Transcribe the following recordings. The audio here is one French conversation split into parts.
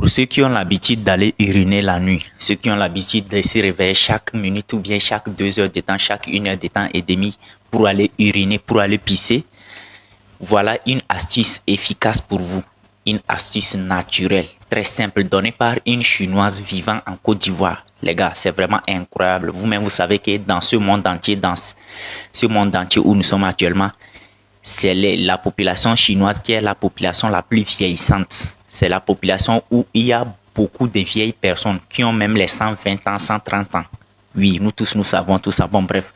Pour ceux qui ont l'habitude d'aller uriner la nuit, ceux qui ont l'habitude de se réveiller chaque minute ou bien chaque 2 heures de temps, chaque 1 heure de temps et demie pour aller uriner, pour aller pisser, voilà une astuce efficace pour vous. Une astuce naturelle, très simple, donnée par une chinoise vivant en Côte d'Ivoire. Les gars, c'est vraiment incroyable. Vous-même, vous savez que dans ce monde entier où nous sommes actuellement, c'est la population chinoise qui est la population la plus vieillissante. C'est la population où il y a beaucoup de vieilles personnes qui ont même les 120 ans, 130 ans. Oui, nous tous, nous savons tout ça. Bon, bref,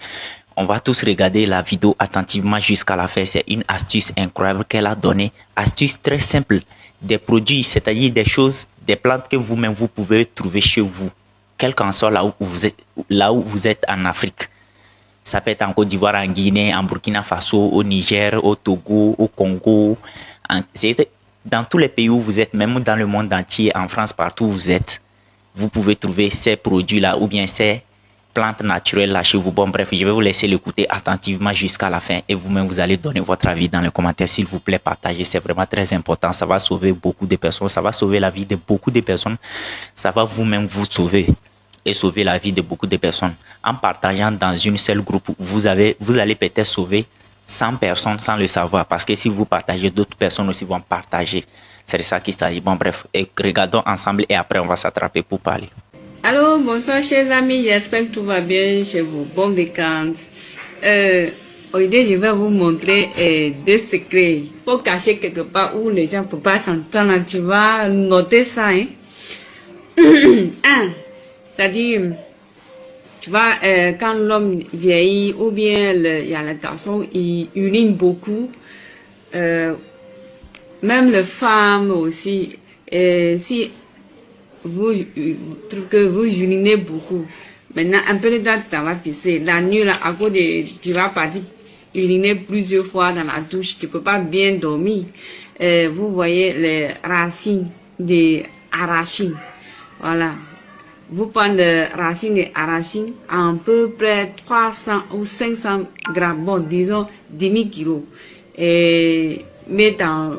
on va tous regarder la vidéo attentivement jusqu'à la fin. C'est une astuce incroyable qu'elle a donnée. Astuce très simple. Des produits, c'est-à-dire des choses, des plantes que vous-même, vous pouvez trouver chez vous. Quel qu'en soit là où vous êtes en Afrique. Ça peut être en Côte d'Ivoire, en Guinée, en Burkina Faso, au Niger, au Togo, au Congo. Dans tous les pays où vous êtes, même dans le monde entier, en France, partout où vous êtes, vous pouvez trouver ces produits-là ou bien ces plantes naturelles-là chez vous. Bon, bref, je vais vous laisser l'écouter attentivement jusqu'à la fin et vous-même, vous allez donner votre avis dans les commentaires. S'il vous plaît, partagez, c'est vraiment très important. Ça va sauver beaucoup de personnes, ça va sauver la vie de beaucoup de personnes. Ça va vous-même vous sauver et sauver la vie de beaucoup de personnes. En partageant dans une seule groupe, vous allez peut-être sauver 100 personnes sans le savoir. Parce que si vous partagez, d'autres personnes aussi vont partager. C'est de ça qu'il s'agit. Bon, bref, et regardons ensemble et après on va s'attraper pour parler. Allô, bonsoir chers amis, j'espère que tout va bien chez vous. Bon week-end. Aujourd'hui, je vais vous montrer deux secrets. Il faut cacher quelque part où les gens ne peuvent pas s'entendre. Tu vas noter ça. Hein? Un, c'est-à-dire, tu vois, quand l'homme vieillit ou bien il y a le garçon, il urine beaucoup. Même les femmes aussi. Si vous trouvez que vous urinez beaucoup, maintenant un peu de temps tu vas pisser. La nuit, là, à cause de, tu vas partir uriner plusieurs fois dans la douche, tu ne peux pas bien dormir. Vous voyez les racines des arachides. Voilà. Vous prenez les racines des arachides à peu près 300 ou 500 grammes, bon, disons 10 kilos. Et mettez dans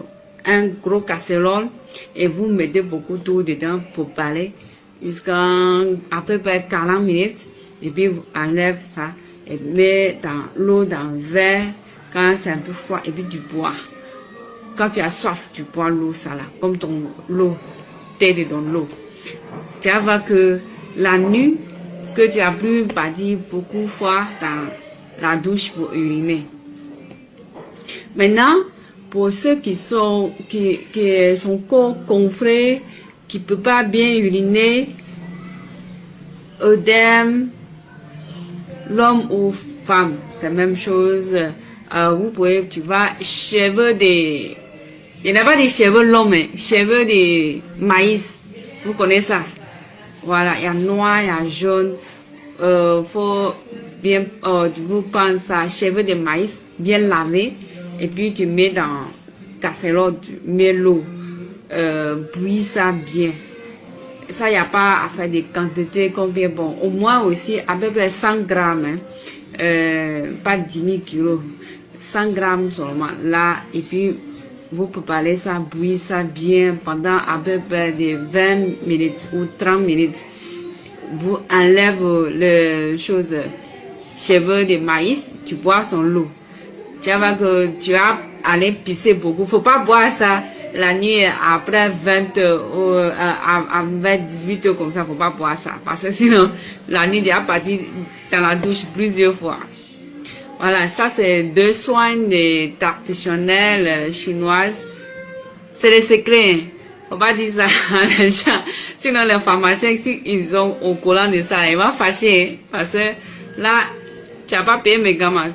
un gros casserole et vous mettez beaucoup d'eau dedans pour parler jusqu'à à peu près 40 minutes. Et puis vous enlèvez ça et mettez dans l'eau dans un verre quand c'est un peu froid et puis tu bois. Quand tu as soif, tu bois l'eau ça là, comme ton l'eau, t'es dans l'eau. Tu vas voir que la nuit, que tu as plus partir beaucoup de fois dans la douche pour uriner. Maintenant, pour ceux qui sont corps gonflés, qui ne peuvent pas bien uriner, œdème, l'homme ou femme, c'est la même chose. Vous pouvez, tu vois, cheveux des... Il n'y a pas des cheveux longs, mais cheveux de maïs. Vous connaissez ça? Voilà, il y a noir, il y a jaune. Faut bien, vous pensez ça, cheveux de maïs bien lavés. Et puis tu mets dans casserole, tu mets l'eau, bouillis ça bien. Ça, il n'y a pas à faire des quantités combien bon. Au moins aussi à peu près 100 grammes, hein, pas 10 000 kilos. 100 grammes seulement là. Et puis vous préparez ça, bouillir ça bien pendant à peu près de 20 minutes ou 30 minutes. Vous enlèvez les choses, cheveux de maïs, tu bois son l'eau. Tu vas voir que tu vas aller pisser beaucoup. Faut pas boire ça la nuit après 20 ou vers 18 heures comme ça. Faut pas boire ça. Parce que sinon, la nuit, tu vas partir dans la douche plusieurs fois. Voilà, ça c'est deux soins traditionnels chinoises. C'est les secrets. Faut pas dire ça à les gens. Sinon, les pharmaciens, si ils ont au courant de ça, ils vont fâcher. Parce que là, tu n'as pas payé mes gamins.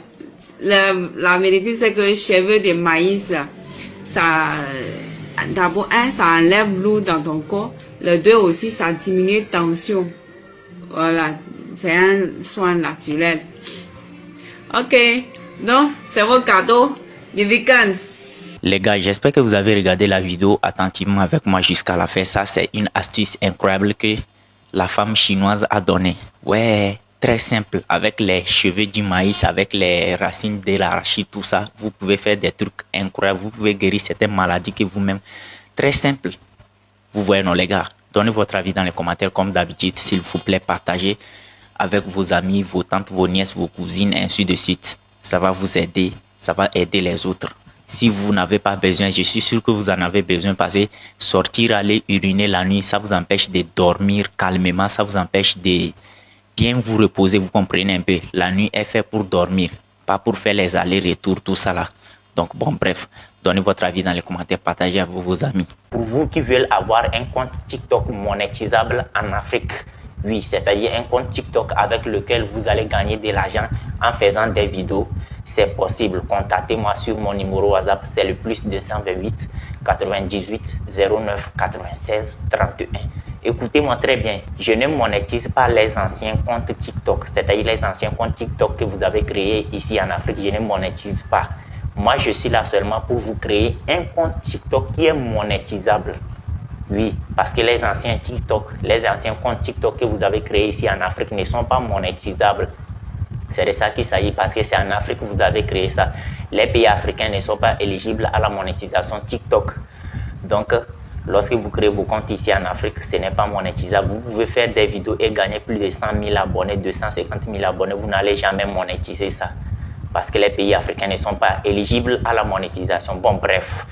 La vérité, c'est que les cheveux de maïs, ça, d'abord, ça enlève l'eau dans ton corps. Le deux aussi, ça diminue la tension. Voilà, c'est un soin naturel. Ok, donc, c'est votre cadeau du week-end. Les gars, j'espère que vous avez regardé la vidéo attentivement avec moi jusqu'à la fin. Ça, c'est une astuce incroyable que la femme chinoise a donnée. Ouais. Très simple, avec les cheveux du maïs, avec les racines de l'arachide, tout ça, vous pouvez faire des trucs incroyables, vous pouvez guérir certaines maladies que vous-même. Très simple. Vous voyez, non les gars? Donnez votre avis dans les commentaires comme d'habitude. S'il vous plaît, partagez avec vos amis, vos tantes, vos nièces, vos cousines, ainsi de suite. Ça va vous aider, ça va aider les autres. Si vous n'avez pas besoin, je suis sûr que vous en avez besoin parce que sortir, aller uriner la nuit, ça vous empêche de dormir calmement, ça vous empêche de bien vous reposer, vous comprenez un peu. La nuit est faite pour dormir, pas pour faire les allers-retours, tout ça là. Donc bon, bref, donnez votre avis dans les commentaires, partagez avec vos amis. Pour vous qui veulent avoir un compte TikTok monétisable en Afrique, oui, c'est-à-dire un compte TikTok avec lequel vous allez gagner de l'argent en faisant des vidéos, c'est possible. Contactez-moi sur mon numéro WhatsApp, c'est le plus 228 98 09 96 31. Écoutez-moi très bien, je ne monétise pas les anciens comptes TikTok, c'est-à-dire les anciens comptes TikTok que vous avez créés ici en Afrique, je ne monétise pas. Moi, je suis là seulement pour vous créer un compte TikTok qui est monétisable. Oui, parce que les anciens TikTok, les anciens comptes TikTok que vous avez créés ici en Afrique ne sont pas monétisables. C'est de ça qu'il s'agit parce que c'est en Afrique que vous avez créé ça. Les pays africains ne sont pas éligibles à la monétisation TikTok. Donc, lorsque vous créez vos comptes ici en Afrique, ce n'est pas monétisable. Vous pouvez faire des vidéos et gagner plus de 100 000 abonnés, 250 000 abonnés. Vous n'allez jamais monétiser ça parce que les pays africains ne sont pas éligibles à la monétisation. Bon, bref.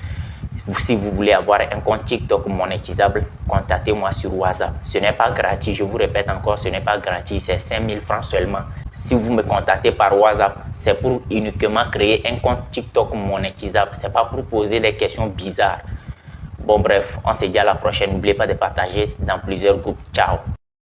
Si vous voulez avoir un compte TikTok monétisable, contactez-moi sur WhatsApp. Ce n'est pas gratuit, je vous répète encore, ce n'est pas gratuit, c'est 5 000 francs seulement. Si vous me contactez par WhatsApp, c'est pour uniquement créer un compte TikTok monétisable. Ce n'est pas pour poser des questions bizarres. Bon bref, on se dit à la prochaine. N'oubliez pas de partager dans plusieurs groupes. Ciao.